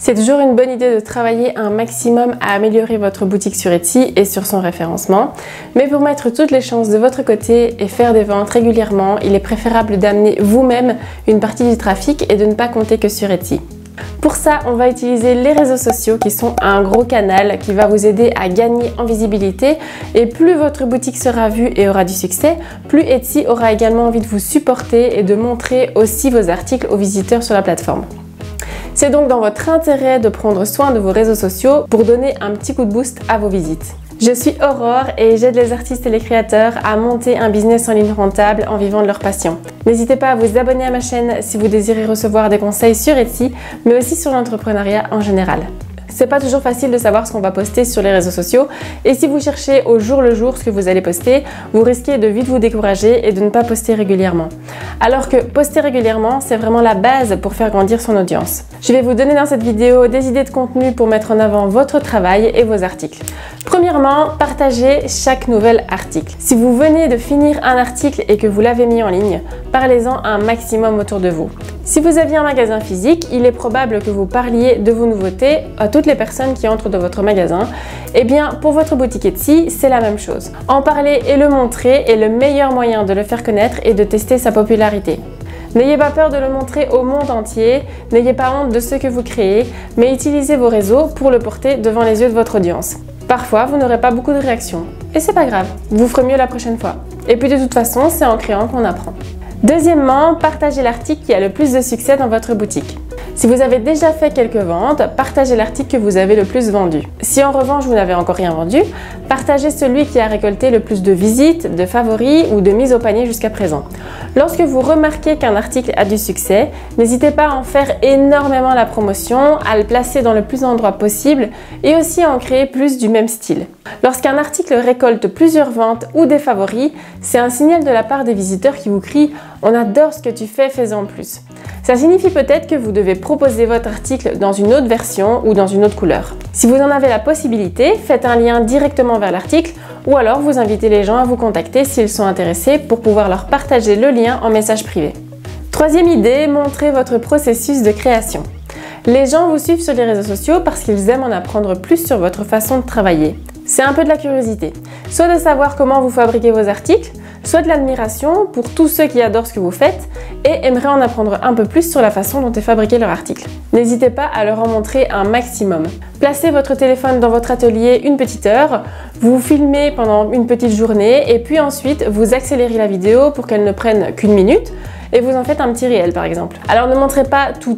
C'est toujours une bonne idée de travailler un maximum à améliorer votre boutique sur Etsy et sur son référencement. Mais pour mettre toutes les chances de votre côté et faire des ventes régulièrement, il est préférable d'amener vous-même une partie du trafic et de ne pas compter que sur Etsy. Pour ça, on va utiliser les réseaux sociaux qui sont un gros canal qui va vous aider à gagner en visibilité, et plus votre boutique sera vue et aura du succès, plus Etsy aura également envie de vous supporter et de montrer aussi vos articles aux visiteurs sur la plateforme. C'est donc dans votre intérêt de prendre soin de vos réseaux sociaux pour donner un petit coup de boost à vos visites. Je suis Aurore et j'aide les artistes et les créateurs à monter un business en ligne rentable en vivant de leur passion. N'hésitez pas à vous abonner à ma chaîne si vous désirez recevoir des conseils sur Etsy, mais aussi sur l'entrepreneuriat en général. C'est pas toujours facile de savoir ce qu'on va poster sur les réseaux sociaux, et si vous cherchez au jour le jour ce que vous allez poster, vous risquez de vite vous décourager et de ne pas poster régulièrement. Alors que poster régulièrement, c'est vraiment la base pour faire grandir son audience. Je vais vous donner dans cette vidéo des idées de contenu pour mettre en avant votre travail et vos articles. Premièrement, partagez chaque nouvel article. Si vous venez de finir un article et que vous l'avez mis en ligne, parlez-en un maximum autour de vous. Si vous aviez un magasin physique, il est probable que vous parliez de vos nouveautés à toutes les personnes qui entrent dans votre magasin. Eh bien, pour votre boutique Etsy, c'est la même chose. En parler et le montrer est le meilleur moyen de le faire connaître et de tester sa popularité. N'ayez pas peur de le montrer au monde entier, n'ayez pas honte de ce que vous créez, mais utilisez vos réseaux pour le porter devant les yeux de votre audience. Parfois, vous n'aurez pas beaucoup de réactions, et c'est pas grave, vous ferez mieux la prochaine fois. Et puis de toute façon, c'est en créant qu'on apprend. Deuxièmement, partagez l'article qui a le plus de succès dans votre boutique. Si vous avez déjà fait quelques ventes, partagez l'article que vous avez le plus vendu. Si en revanche vous n'avez encore rien vendu, partagez celui qui a récolté le plus de visites, de favoris ou de mises au panier jusqu'à présent. Lorsque vous remarquez qu'un article a du succès, n'hésitez pas à en faire énormément la promotion, à le placer dans le plus d'endroits possible et aussi à en créer plus du même style. Lorsqu'un article récolte plusieurs ventes ou des favoris, c'est un signal de la part des visiteurs qui vous crient « On adore ce que tu fais, fais-en plus ». Ça signifie peut-être que vous devez proposer votre article dans une autre version ou dans une autre couleur. Si vous en avez la possibilité, faites un lien directement vers l'article ou alors vous invitez les gens à vous contacter s'ils sont intéressés pour pouvoir leur partager le lien en message privé. Troisième idée, montrez votre processus de création. Les gens vous suivent sur les réseaux sociaux parce qu'ils aiment en apprendre plus sur votre façon de travailler. C'est un peu de la curiosité, soit de savoir comment vous fabriquez vos articles, soit de l'admiration pour tous ceux qui adorent ce que vous faites et aimeraient en apprendre un peu plus sur la façon dont est fabriqué leur article. N'hésitez pas à leur en montrer un maximum. Placez votre téléphone dans votre atelier une petite heure, vous filmez pendant une petite journée et puis ensuite vous accélérez la vidéo pour qu'elle ne prenne qu'une minute et vous en faites un petit réel par exemple. Alors ne montrez pas tout,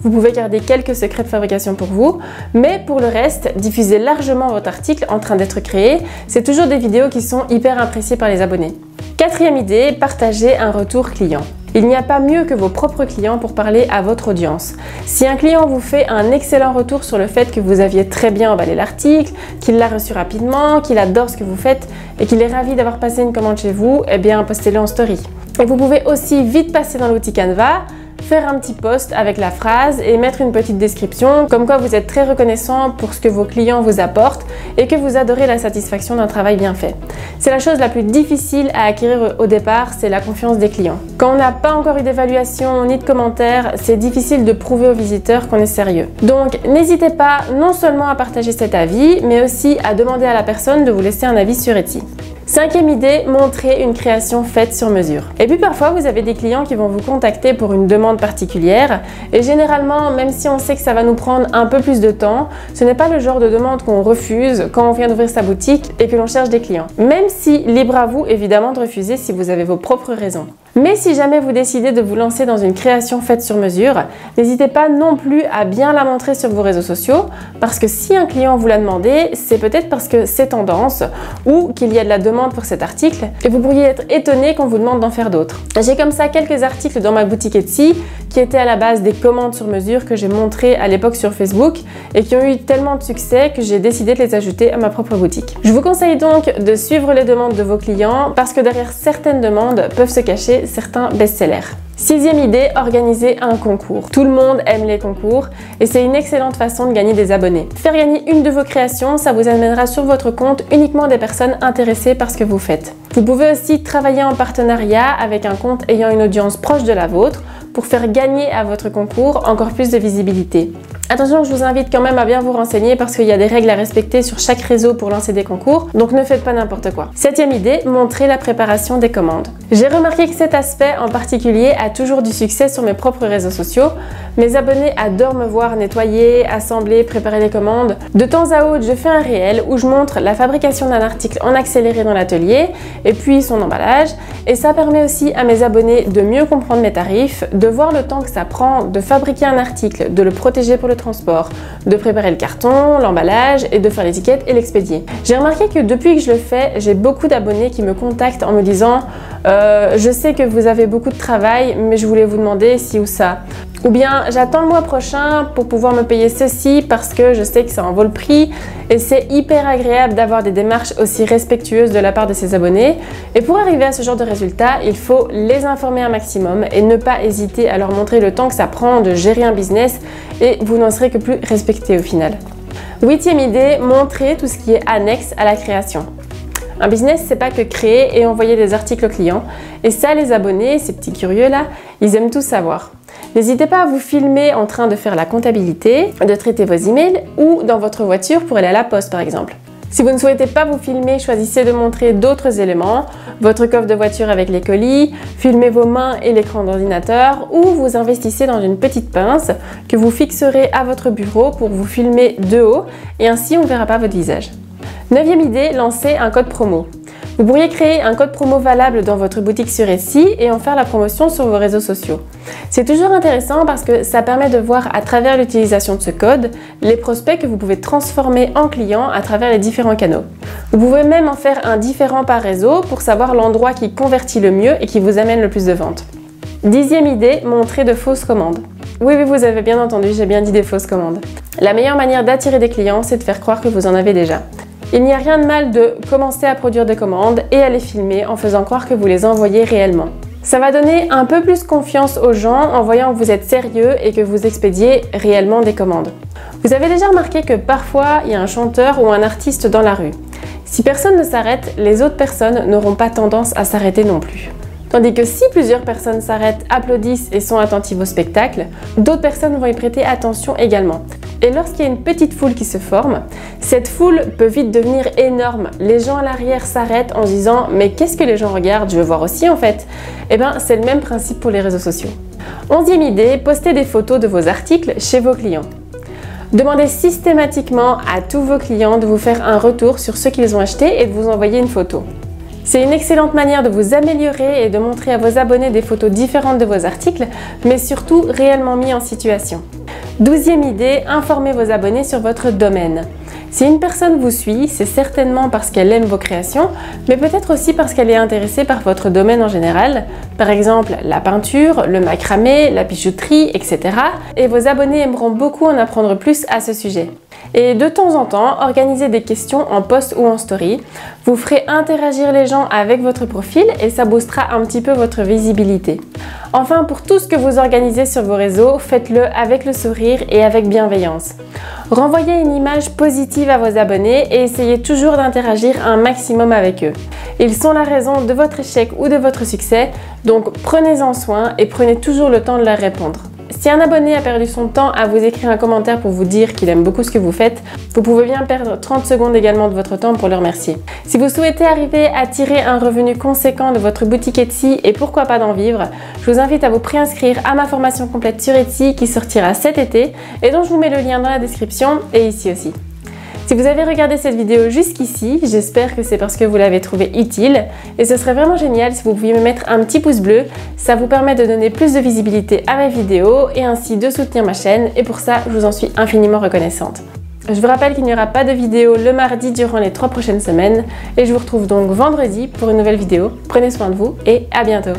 vous pouvez garder quelques secrets de fabrication pour vous, mais pour le reste, diffusez largement votre article en train d'être créé, c'est toujours des vidéos qui sont hyper appréciées par les abonnés. Quatrième idée, partagez un retour client. Il n'y a pas mieux que vos propres clients pour parler à votre audience. Si un client vous fait un excellent retour sur le fait que vous aviez très bien emballé l'article, qu'il l'a reçu rapidement, qu'il adore ce que vous faites et qu'il est ravi d'avoir passé une commande chez vous, eh bien postez-le en story. Et vous pouvez aussi vite passer dans l'outil Canva, faire un petit post avec la phrase et mettre une petite description comme quoi vous êtes très reconnaissant pour ce que vos clients vous apportent et que vous adorez la satisfaction d'un travail bien fait. C'est la chose la plus difficile à acquérir au départ, c'est la confiance des clients. Quand on n'a pas encore eu d'évaluation ni de commentaires, c'est difficile de prouver aux visiteurs qu'on est sérieux. Donc n'hésitez pas non seulement à partager cet avis, mais aussi à demander à la personne de vous laisser un avis sur Etsy. Cinquième idée, montrez une création faite sur mesure. Et puis parfois vous avez des clients qui vont vous contacter pour une demande particulière et généralement, même si on sait que ça va nous prendre un peu plus de temps, ce n'est pas le genre de demande qu'on refuse quand on vient d'ouvrir sa boutique et que l'on cherche des clients. Même si, libre à vous évidemment de refuser si vous avez vos propres raisons. Mais si jamais vous décidez de vous lancer dans une création faite sur mesure, n'hésitez pas non plus à bien la montrer sur vos réseaux sociaux parce que si un client vous l'a demandé, c'est peut-être parce que c'est tendance ou qu'il y a de la demande pour cet article et vous pourriez être étonné qu'on vous demande d'en faire d'autres. J'ai comme ça quelques articles dans ma boutique Etsy qui étaient à la base des commandes sur mesure que j'ai montrées à l'époque sur Facebook et qui ont eu tellement de succès que j'ai décidé de les ajouter à ma propre boutique. Je vous conseille donc de suivre les demandes de vos clients parce que derrière certaines demandes peuvent se cacher certains best-sellers. Sixième idée, organisez un concours. Tout le monde aime les concours et c'est une excellente façon de gagner des abonnés. Faire gagner une de vos créations, ça vous amènera sur votre compte uniquement des personnes intéressées par ce que vous faites. Vous pouvez aussi travailler en partenariat avec un compte ayant une audience proche de la vôtre pour faire gagner à votre concours encore plus de visibilité. Attention, je vous invite quand même à bien vous renseigner parce qu'il y a des règles à respecter sur chaque réseau pour lancer des concours, donc ne faites pas n'importe quoi. 7e idée, montrer la préparation des commandes. J'ai remarqué que cet aspect en particulier a toujours du succès sur mes propres réseaux sociaux. Mes abonnés adorent me voir nettoyer, assembler, préparer les commandes. De temps à autre, je fais un réel où je montre la fabrication d'un article en accéléré dans l'atelier et puis son emballage. Et ça permet aussi à mes abonnés de mieux comprendre mes tarifs, de voir le temps que ça prend de fabriquer un article, de le protéger pour le transport, de préparer le carton, l'emballage et de faire l'étiquette et l'expédier. J'ai remarqué que depuis que je le fais, j'ai beaucoup d'abonnés qui me contactent en me disant je sais que vous avez beaucoup de travail, mais je voulais vous demander ci ou ça. Ou bien j'attends le mois prochain pour pouvoir me payer ceci parce que je sais que ça en vaut le prix. Et c'est hyper agréable d'avoir des démarches aussi respectueuses de la part de ses abonnés. Et pour arriver à ce genre de résultat, il faut les informer un maximum et ne pas hésiter à leur montrer le temps que ça prend de gérer un business et vous n'en serez que plus respecté au final. 8e idée, montrer tout ce qui est annexe à la création. Un business, c'est pas que créer et envoyer des articles aux clients. Et ça, les abonnés, ces petits curieux là, ils aiment tout savoir. N'hésitez pas à vous filmer en train de faire la comptabilité, de traiter vos emails ou dans votre voiture pour aller à la poste par exemple. Si vous ne souhaitez pas vous filmer, choisissez de montrer d'autres éléments, votre coffre de voiture avec les colis, filmez vos mains et l'écran d'ordinateur ou vous investissez dans une petite pince que vous fixerez à votre bureau pour vous filmer de haut et ainsi on ne verra pas votre visage. 9e idée, lancer un code promo. Vous pourriez créer un code promo valable dans votre boutique sur Etsy et en faire la promotion sur vos réseaux sociaux. C'est toujours intéressant parce que ça permet de voir à travers l'utilisation de ce code les prospects que vous pouvez transformer en clients à travers les différents canaux. Vous pouvez même en faire un différent par réseau pour savoir l'endroit qui convertit le mieux et qui vous amène le plus de ventes. 10e idée, montrer de fausses commandes. Oui, vous avez bien entendu, j'ai bien dit des fausses commandes. La meilleure manière d'attirer des clients, c'est de faire croire que vous en avez déjà. Il n'y a rien de mal de commencer à produire des commandes et à les filmer en faisant croire que vous les envoyez réellement. Ça va donner un peu plus confiance aux gens en voyant que vous êtes sérieux et que vous expédiez réellement des commandes. Vous avez déjà remarqué que parfois il y a un chanteur ou un artiste dans la rue. Si personne ne s'arrête, les autres personnes n'auront pas tendance à s'arrêter non plus. Tandis que si plusieurs personnes s'arrêtent, applaudissent et sont attentives au spectacle, d'autres personnes vont y prêter attention également. Et lorsqu'il y a une petite foule qui se forme, cette foule peut vite devenir énorme. Les gens à l'arrière s'arrêtent en se disant « mais qu'est-ce que les gens regardent? Je veux voir aussi en fait ». Eh bien, c'est le même principe pour les réseaux sociaux. 11e idée, postez des photos de vos articles chez vos clients. Demandez systématiquement à tous vos clients de vous faire un retour sur ce qu'ils ont acheté et de vous envoyer une photo. C'est une excellente manière de vous améliorer et de montrer à vos abonnés des photos différentes de vos articles, mais surtout réellement mis en situation. 12e idée, informez vos abonnés sur votre domaine. Si une personne vous suit, c'est certainement parce qu'elle aime vos créations, mais peut-être aussi parce qu'elle est intéressée par votre domaine en général, par exemple la peinture, le macramé, la bijouterie, etc. Et vos abonnés aimeront beaucoup en apprendre plus à ce sujet. Et de temps en temps, organisez des questions en post ou en story. Vous ferez interagir les gens avec votre profil et ça boostera un petit peu votre visibilité. Enfin, pour tout ce que vous organisez sur vos réseaux, faites-le avec le sourire et avec bienveillance. Renvoyez une image positive à vos abonnés et essayez toujours d'interagir un maximum avec eux. Ils sont la raison de votre échec ou de votre succès, donc prenez-en soin et prenez toujours le temps de leur répondre. Si un abonné a perdu son temps à vous écrire un commentaire pour vous dire qu'il aime beaucoup ce que vous faites, vous pouvez bien perdre 30 secondes également de votre temps pour le remercier. Si vous souhaitez arriver à tirer un revenu conséquent de votre boutique Etsy et pourquoi pas d'en vivre, je vous invite à vous préinscrire à ma formation complète sur Etsy qui sortira cet été et dont je vous mets le lien dans la description et ici aussi. Si vous avez regardé cette vidéo jusqu'ici, j'espère que c'est parce que vous l'avez trouvée utile et ce serait vraiment génial si vous pouviez me mettre un petit pouce bleu, ça vous permet de donner plus de visibilité à mes vidéos et ainsi de soutenir ma chaîne et pour ça, je vous en suis infiniment reconnaissante. Je vous rappelle qu'il n'y aura pas de vidéo le mardi durant les 3 prochaines semaines et je vous retrouve donc vendredi pour une nouvelle vidéo. Prenez soin de vous et à bientôt.